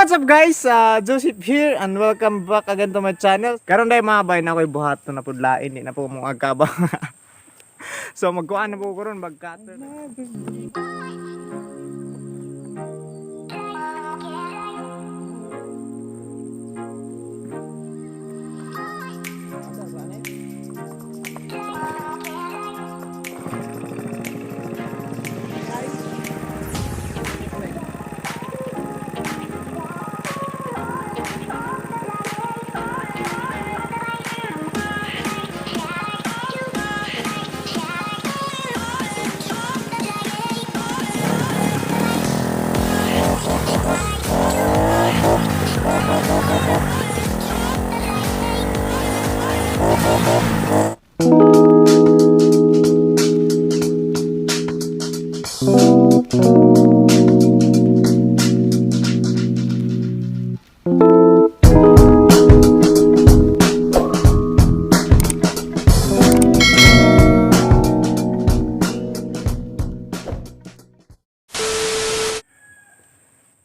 What's up guys? Joseph here and welcome back again to my channel. Karon day mga bay na ko'y buhat to na pudlain, di na po mong agkaba. So magkuan na po ko ron magkato.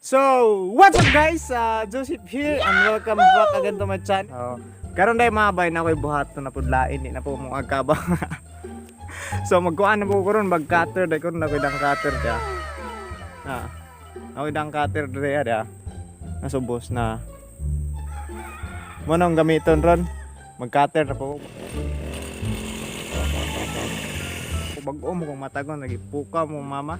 So, what's up guys? Joseph here and welcome back again to my channel. Karon day mga bay na ko'y buhat to na pudlain, di na po mong agkaba. So magkuan na po ko ron mag-cutter day ko na ko'y dang cutter ka. Ako'y dang cutter day ada. Nasubos na. Mo nang gamiton ron mag-cutter na po. Bag-o mo kung matagon nagipuka mo mama.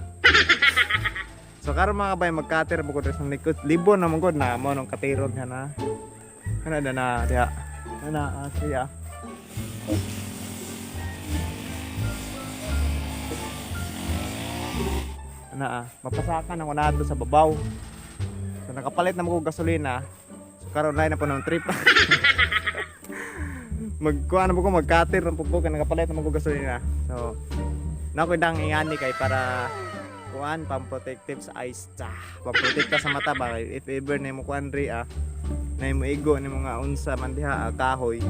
So karon mga bay mag-cutter mo ko sa likod. Libon na mo gud na mo nang katirod na. Kana na dia. Ana siya. Mapasakan ako na sa babaw. So nakapalit na mo ko gasolina. So karon na po ng trip. Magkuha na po ko mag-cutter ng pupo kaya nakapalit na mo ko gasolina. So nakoy dang ingani kay para kuan pang-protective sa eyes. Pang-protect sa mata ba if ever na mo kuan ri na mo igo ni mga unsa man diha kahoy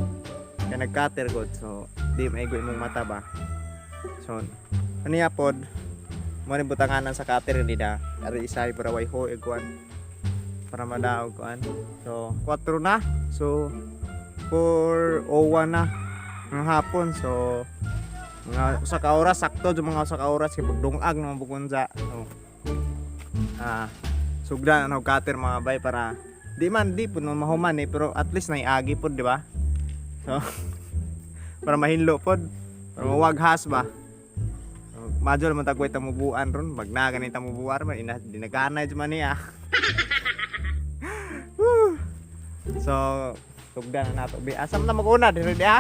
kay nag-cutter god so di maigo imong mata ba. So aniya pod mo ni butanganan sa cutter ni da ari isay para way ho iguan para madaog kuan. So 4 na. So 4:01 na ng hapon. So mga usa ka oras sakto yung mga usa ka oras kay pagdungag naman bukunsa. So sugda na cutter mga bay para di pud mahuman pero at least naiagi pod di ba? So para mahinlo pod para mawaghas ba. So, madyo man tagway ta mubuan ron magna ganita mubuar man ina dinaganay man niya. So sugda na nato bi asam na maguna diri di ha.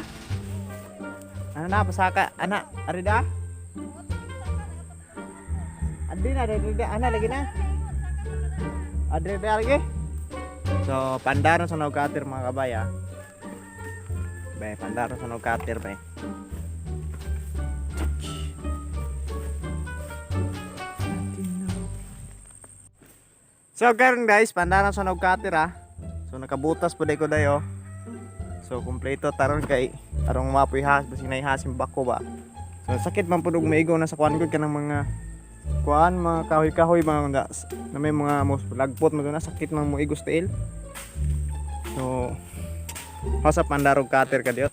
Ano na pasaka ana ari da? Adi na diri di ana lagi na. Adre lagi. So, pandaron sa no-cutter mga kabaya. Bay, pandaron sa no-cutter bay. So, karon guys, pandaron sa no-cutter So, nakabutas po ko dayo. So, kompleto taron kay arong mapoy has, basi naihasim bako ba. So, sakit man pud og maigo na sa kuan gud kanang mga kuan mga kahoy-kahoy mga na may mga lagpot mo na sakit man mo igos tail. So hasa pandarog cutter ka diot.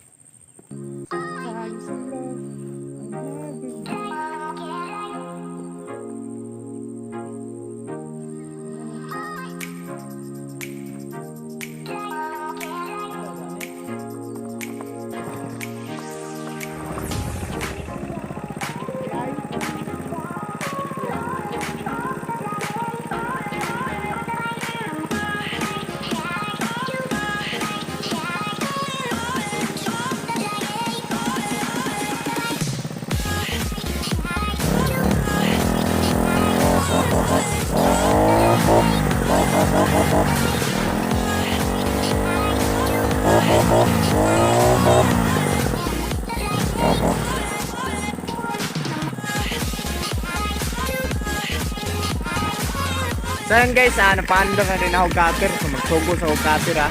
So yan guys, napando na rin ako cutter. So magsugod sa cutter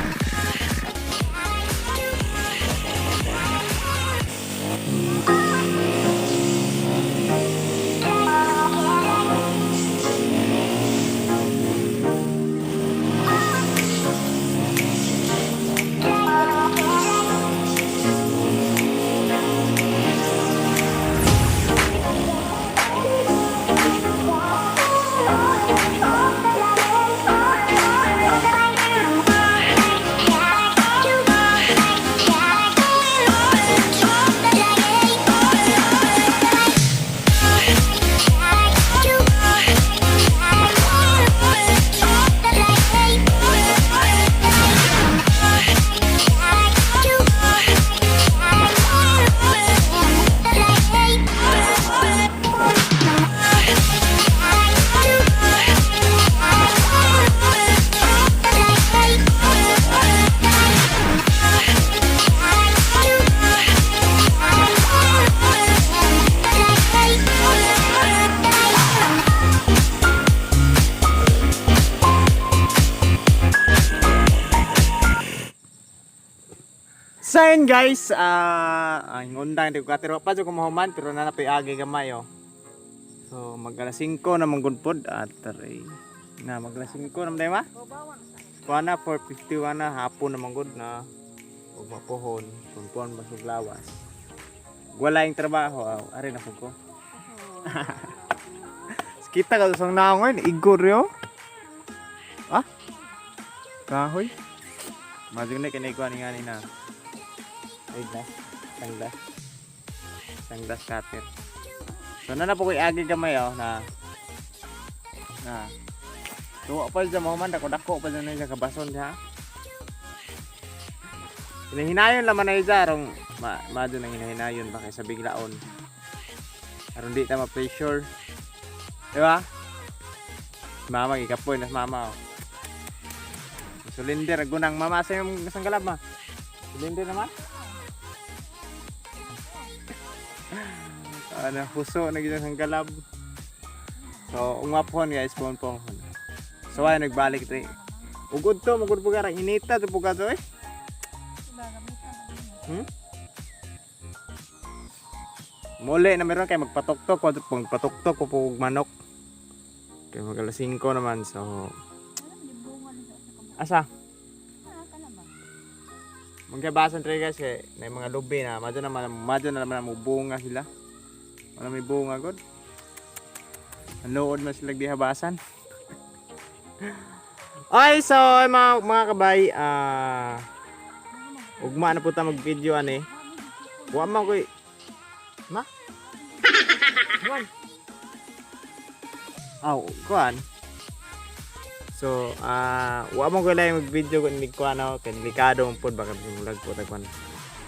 So yun guys, ay ngundang di ko katiro pa ko mahuman pero nanapay agi gamay oh. So mag-alas 5 na manggudpod at taray na mag-alas 5 na day ma. Kuana 4:51 na hapon na manggod na ug mapuhon, punpon basug lawas. Wala yung trabaho, ari na ko. Kita ka sa naongon, igor yo. Ah? Kahoy. Majud na kinay kuan nga ni na. Ay na, sanglas cutter. So na po ko'y agi gamay oh na tuwa pa sa mga man dako pa dyan sa kabason ha. Hinahinayon laman na isa rong madyo nang hinahinayon ba kay sa biglaon. Aron di ta ma-pressure. Diba? Mama gikapoy nas mama oh. Silinder gunang mama sa yung sanggalab ma. Silinder naman. Ano, puso na gid ang galab. So, umapon guys, pon. So, ay nagbalik ito. Ugod to, magud po gara inita to puga to eh. Muli na meron kay magpatuktok ko po manok. Kay mag-alas 5 naman so. Asa? Magkabasan tre guys kay may mga lubi na madyo na naman bunga sila. Wala may bunga god. Anood man sila dihabasan. Ay so mga kabay ugma na po ta mag-video ani. Wa man koy ma? Kuan. Kuan. So, wa mo ko lang mag-video kun ni kuan kay delikado man pud baka vlog po ta kuan.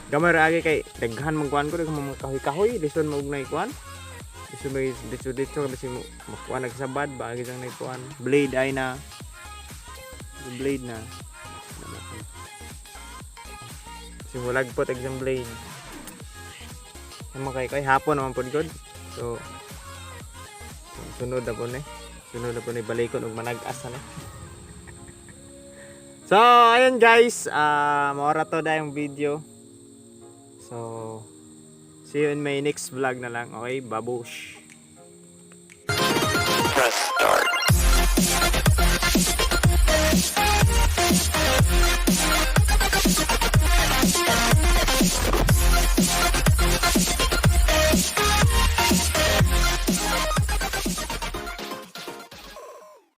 Gamay ra agi kay daghan man kuan ko mga kahoy-kahoy lison mo na kuan. Dito kasi makuha nagsabad ba agi sang kuan. Blade ay na. Blade na. Simulag po tagsang blade. Mo kay hapon naman pud god. So sunod na po ni balikon ug manag-as na. So ayun guys, maora to da yung video. So see you in my next vlog na lang. Okay, babush. Press